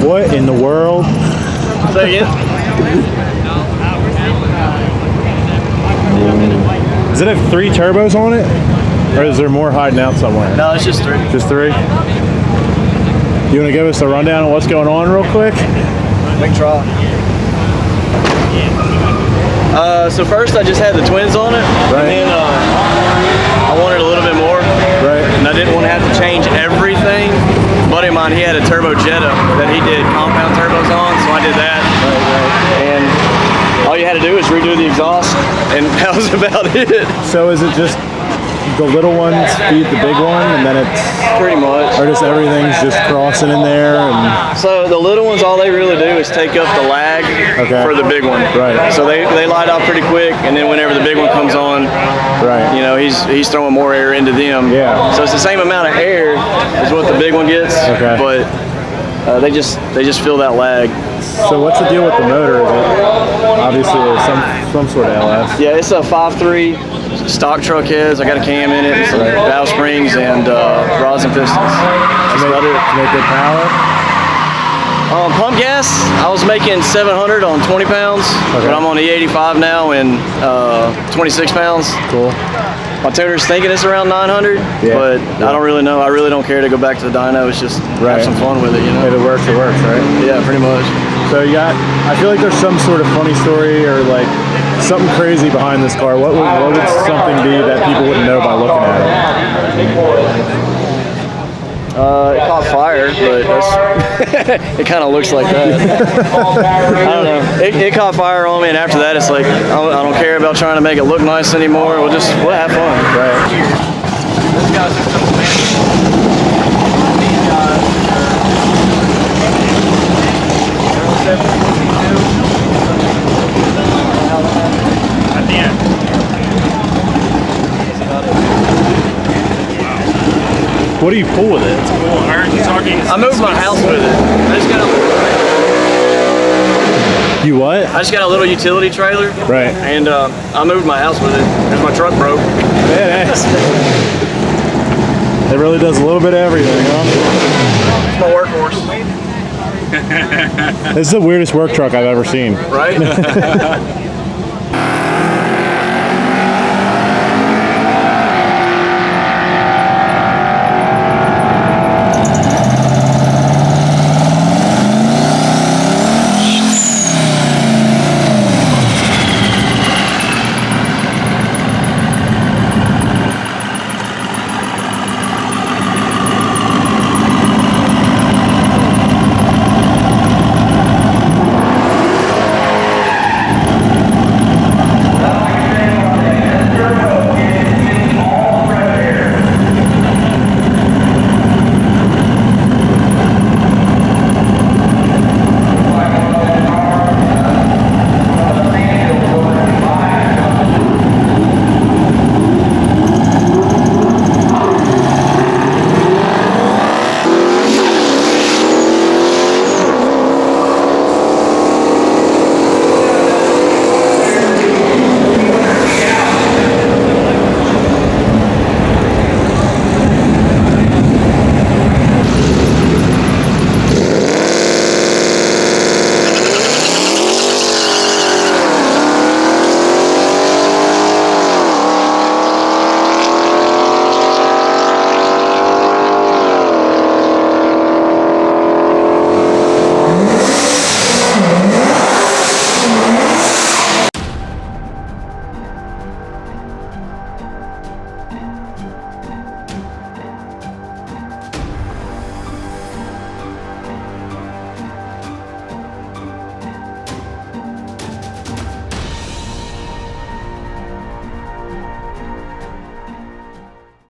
What in the world? Say it. Does it have 3 turbos on it? Or is there more hiding out somewhere? No, it's just 3. Just 3? You want to give us a rundown on what's going on real quick? Big try. So first I just had the twins on it, Right. and then I wanted a little bit more, Right. and I didn't want to have to change everything. A buddy of mine, he had a turbo Jetta that he did compound turbos on, so I did that. And all you had to do is redo the exhaust, and that was about it. So is it just the little ones feed the big one, and then it's Pretty much. or just everything's just crossing in there? And So the little ones, all they really do is take up the lag Okay. for the big one. Right. So they light off pretty quick, and then whenever the big one comes on, right. you know, he's throwing more air into them. Yeah. So it's the same amount of air as what the big one gets. Okay. But they just feel that lag. So what's the deal with the motor? Is it obviously some sort of LS? Yeah, it's a 5.3 stock truck heads. I got a cam in it, some valve springs, and rods and pistons. That's about it. To make good power? Pump gas, I was making 700 on 20 pounds, but I'm on the 85 now and 26 pounds. Cool. My tuner's thinking it's around 900, but I don't really know. I really don't care to go back to the dyno. It's just have some fun with it, you know? If it works, right? Yeah, pretty much. So I feel like there's some sort of funny story or like something crazy behind this car. What would something be that people wouldn't know by looking at it? It caught fire, but it kind of looks like that. I don't know. It caught fire on me, and after that, it's like I don't care about trying to make it look nice anymore. We'll have fun. Right. At the end. What do you pull with it? Cool. I moved my house with it. You what? I just got a little utility trailer. Right. And I moved my house with it because my truck broke. Yeah, nice. It really does a little bit of everything, huh? It's my workhorse. This is the weirdest work truck I've ever seen. Right?